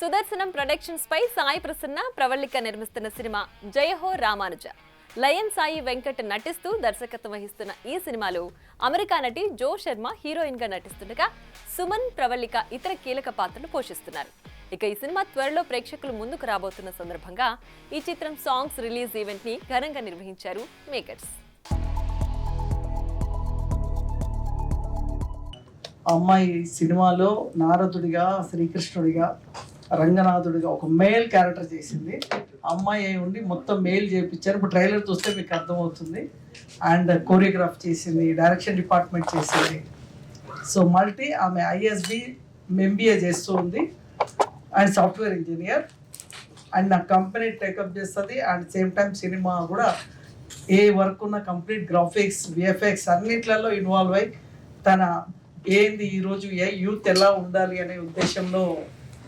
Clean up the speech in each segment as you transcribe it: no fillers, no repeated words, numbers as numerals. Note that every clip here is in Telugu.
సుదర్శనం ప్రొడక్షన్స్ పై సాయి ప్రసన్న ప్రవళిక నిర్మిస్తున్న సినిమా జయహో రామానుజ. లయన్ సాయి వెంకట్ నటిస్తూ దర్శకత్వం వహిస్తున్న ఈ సినిమాలో అమెరికా నటి జో శర్మ హీరోయిన్ గా నటిస్తుండగా సుమన్, ప్రవళిక ఇతర కీలక పాత్రలు పోషిస్తున్నారు. ఇక ఈ సినిమా త్వరలో ప్రేక్షకులు ముందుకు రాబోతున్న సందర్భంగా ఈ చిత్రం సాంగ్స్ రిలీజ్ ఈవెంట్ ని ఘనంగా నిర్వహించారు మేకర్స్. అమ్మాయి సినిమాలో నారదుడిగా, శ్రీకృష్ణుడిగా, రంగనాథుడిగా ఒక మేల్ క్యారెక్టర్ చేసింది. అమ్మాయి అయి ఉండి మొత్తం మేల్ చేయించారు. ఇప్పుడు ట్రైలర్ చూస్తే మీకు అర్థమవుతుంది. అండ్ కోరియోగ్రాఫ్ చేసింది, డైరెక్షన్ డిపార్ట్మెంట్ చేసింది. సో మల్టీ ఆమె ఐఎస్బి ఎంబీఏ చేస్తూ ఉంది అండ్ సాఫ్ట్వేర్ ఇంజనీర్. అండ్ నా కంపెనీ టేకప్ చేస్తుంది. అండ్ సేమ్ టైం సినిమా కూడా ఏ వర్క్ ఉన్న కంప్లీట్ గ్రాఫిక్స్, విఎఫ్ఎక్స్ అన్నిట్లలో ఇన్వాల్వ్ అయ్యి తన ఏంది ఈరోజు యూత్ ఎలా ఉండాలి అనే ఉద్దేశంలో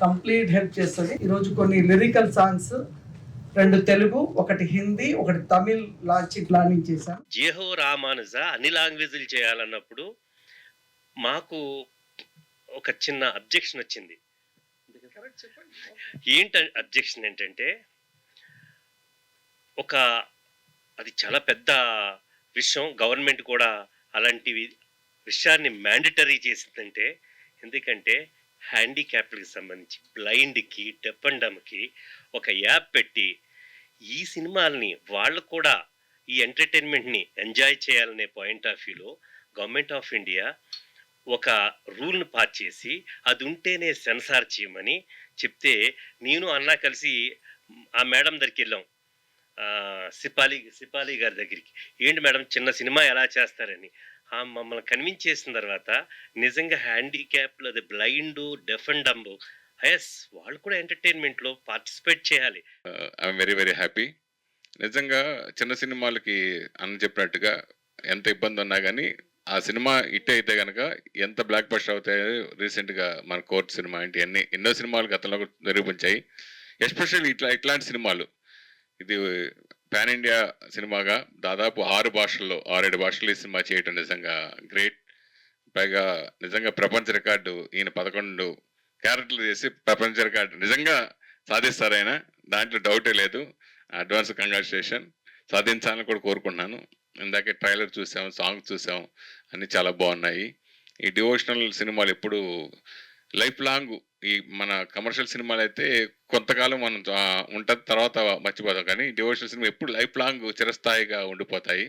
కంప్లీట్ హెల్ప్ చేస్తుంది. ఈరోజు కొన్ని lyrical songs 2 Telugu, 1 Hindi, 1 Tamil planning చేశాను. జయహో రామానుజ అన్ని లాంగ్వేజ్లు చేయాలన్నప్పుడు మాకు ఒక చిన్న అబ్జెక్షన్ వచ్చింది. అబ్జెక్షన్ ఏంటంటే అది చాలా పెద్ద విషయం. గవర్నమెంట్ కూడా అలాంటి విషయాన్ని మ్యాండటరీ చేసిందంటే, ఎందుకంటే హ్యాండిక్యాప్డ్కి సంబంధించి బ్లైండ్కి, డెఫ్ అండ్ డమ్కి ఒక యాప్ పెట్టి ఈ సినిమాల్ని వాళ్ళు కూడా ఈ ఎంటర్టైన్మెంట్ని ఎంజాయ్ చేయాలనే పాయింట్ ఆఫ్ వ్యూలో గవర్నమెంట్ ఆఫ్ ఇండియా ఒక రూల్ని పాస్ చేసి అది ఉంటేనే సెన్సార్ చేయమని చెప్తే, నేను అన్నా కలిసి ఆ మేడం దగ్గరికి వెళ్ళాం, సిపాలి గారి దగ్గరికి. ఏంటి మేడం చిన్న సినిమా ఎలా చేస్తారని మమ్మల్ని కన్విన్స్ చేసిన తర్వాత నిజంగా హ్యాండిక్యాప్లు, అది blind, deaf and dumb, yes వాళ్ళు కూడా ఎంటర్టైన్మెంట్లో పార్టిసిపేట్ చేయాలి. I'm very very happy. నిజంగా చిన్న సినిమాలకి అన్న చెప్పినట్టుగా ఎంత ఇబ్బంది ఉన్నా కానీ ఆ సినిమా హిట్ అయితే కనుక ఎంత బ్లాక్ బస్టర్ అవుతాయో రీసెంట్గా మన కోర్ట్ సినిమా ఏంటి ఎన్నో సినిమాలు గతంలో నిరూపించాయి. ఎస్పెషల్లీ ఇట్లాంటి సినిమాలు, ఇది పాన్ ఇండియా సినిమాగా దాదాపు 6 భాషల్లో 6-7 భాషల్లో ఈ సినిమా చేయటం నిజంగా గ్రేట్. పైగా నిజంగా ప్రపంచ రికార్డు, ఈయన 11 క్యారెక్టర్లు చేసి ప్రపంచ రికార్డు నిజంగా సాధిస్తారు ఆయన, దాంట్లో డౌటే లేదు. అడ్వాన్స్ కంగ్రాచులేషన్, సాధించాలని కూడా కోరుకుంటున్నాను. ఇందాకే ట్రైలర్ చూసాం, సాంగ్స్ చూసాం, అన్నీ చాలా బాగున్నాయి. ఈ డివోషనల్ సినిమాలు ఎప్పుడు లైఫ్ లాంగ్, ఈ మన కమర్షియల్ సినిమాలు అయితే కొంతకాలం మనం ఉంటుంది, తర్వాత మర్చిపోతాం, కానీ డివోషనల్ సినిమా ఎప్పుడు లైఫ్ లాంగ్ చిరస్థాయిగా ఉండిపోతాయి.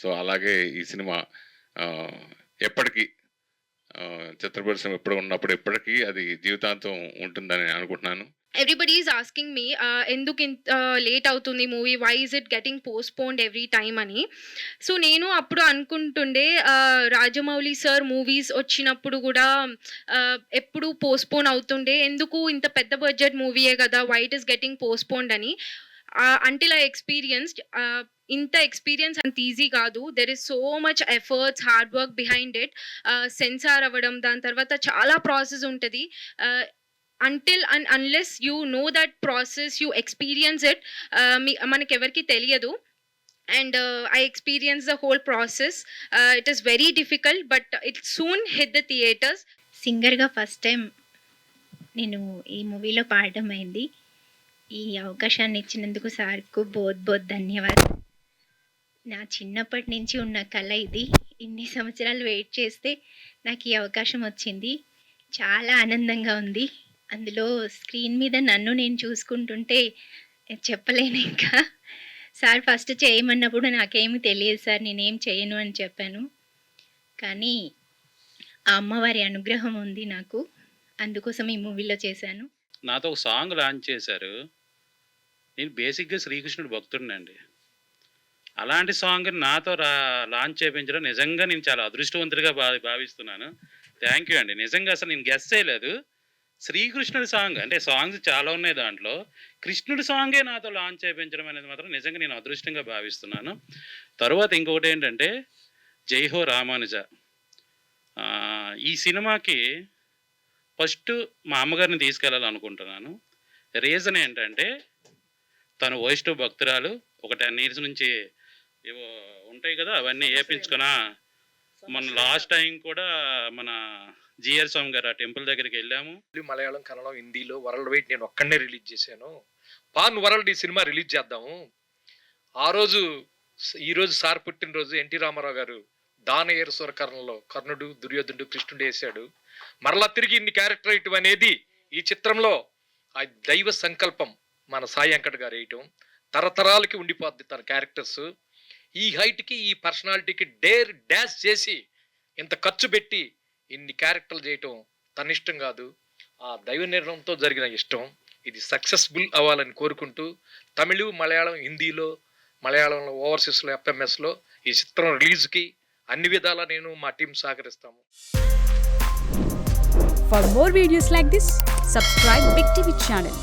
సో అలాగే ఈ సినిమా ఎప్పటికీ చిత్ర పరిశ్రమ ఎప్పుడు ఉన్నప్పుడు ఎప్పటికీ అది జీవితాంతం ఉంటుందని అనుకుంటున్నాను. Everybody is asking me ఎందుకు ఇంత లేట్ అవుతుంది movie, why is it getting postponed every time అని. సో నేను అప్పుడు అనుకుంటుండే, రాజమౌళి సార్ మూవీస్ వచ్చినప్పుడు కూడా ఎప్పుడు పోస్ట్పోన్ అవుతుండే, ఎందుకు ఇంత పెద్ద బడ్జెట్ మూవీయే కదా, why it is getting postponed అని. అంటిల్ ఐ ఎక్స్పీరియన్స్డ్, ఇంత ఎక్స్పీరియన్స్ అంత ఈజీ కాదు. There is so much efforts, hard work behind it. Censor అవ్వడం, దాని తర్వాత చాలా ప్రాసెస్ ఉంటుంది. until and unless you know that process, you experience it, మనకి ఎవరికి తెలియదు. and I experienced the whole process. It is very difficult, but it soon hit the theaters. సింగర్గా ఫస్ట్ టైం నేను ఈ మూవీలో పాడడం అయింది. ఈ అవకాశాన్ని ఇచ్చినందుకు సార్కు బోత్ ధన్యవాదాలు. నా చిన్నప్పటి నుంచి ఉన్న కళ ఇది. ఇన్ని సంవత్సరాలు వెయిట్ చేస్తే నాకు ఈ అవకాశం వచ్చింది. చాలా ఆనందంగా ఉంది. అందులో స్క్రీన్ మీద నన్ను నేను చూసుకుంటుంటే చెప్పలేను ఇంకా. సార్ ఫస్ట్ చేయమన్నప్పుడు నాకేమీ తెలియదు సార్, నేనేం చేయను అని చెప్పాను. కానీ ఆ అమ్మవారి అనుగ్రహం ఉంది నాకు, అందుకోసం ఈ మూవీలో చేశాను. నాతో ఒక సాంగ్ లాంచ్ చేశారు. నేను బేసిక్గా శ్రీకృష్ణుడు భక్తుడినండి. అలాంటి సాంగ్ నాతో లాంచ్ చేయించడం నిజంగా నేను చాలా అదృష్టవంతుడిగా భావిస్తున్నాను. థ్యాంక్ యూ అండి. నిజంగా అసలు నేను గెస్ చేయలేదు. శ్రీకృష్ణుడి సాంగ్ అంటే సాంగ్స్ చాలా ఉన్నాయి, దాంట్లో కృష్ణుడి సాంగే నాతో లాంచ్ చేయించడం అనేది మాత్రం నిజంగా నేను అదృష్టంగా భావిస్తున్నాను. తర్వాత ఇంకొకటి ఏంటంటే జైహో రామానుజ. ఈ సినిమాకి ఫస్ట్ మా అమ్మగారిని తీసుకెళ్ళాలనుకుంటున్నాను. రీజన్ ఏంటంటే తను వైష్ణవ భక్తురాలు. ఒక 10 years నుంచి ఏవో ఉంటాయి కదా, అవన్నీ వేయించుకున్నా మొన్న లాస్ట్ టైం కూడా మన జిఆర్ స్వామి గారు ఆ టెంపుల్ దగ్గరికి వెళ్ళాము. మలయాళం, కన్నడం, హిందీలో వరల్డ్ వైడ్ నేను ఒక్కడనే రిలీజ్ చేశాను. పాన్ వరల్డ్ ఈ సినిమా రిలీజ్ చేద్దాము. ఈరోజు సార్ పుట్టినరోజు ఎన్టీ రామారావు గారు దానయేరు సూరకర్ణంలో కర్ణుడు, దుర్యోధనుడు, కృష్ణుడు వేశాడు. మరలా తిరిగి ఇన్ని క్యారెక్టర్ వేయటం అనేది ఈ చిత్రంలో ఆ దైవ సంకల్పం. మన సాయి వెంకట్ గారు వేయటం తరతరాలకి ఉండిపోద్ది తన క్యారెక్టర్స్. ఈ హైట్కి, ఈ పర్సనాలిటీకి డాష్ చేసి ఇంత ఖర్చు పెట్టి ఇన్ని క్యారెక్టర్లు చేయటం తన ఇష్టం కాదు, ఆ దైవ నిర్ణయంతో జరిగిన ఇష్టం. ఇది సక్సెస్ఫుల్ అవ్వాలని కోరుకుంటూ తమిళ, మలయాళం, హిందీలో, మలయాళంలో, ఓవర్సీస్లో, FMSలో ఈ చిత్రం రిలీజ్కి అన్ని విధాలా నేను మా team సహకరిస్తాము. For more videos like this, subscribe Big TV channel.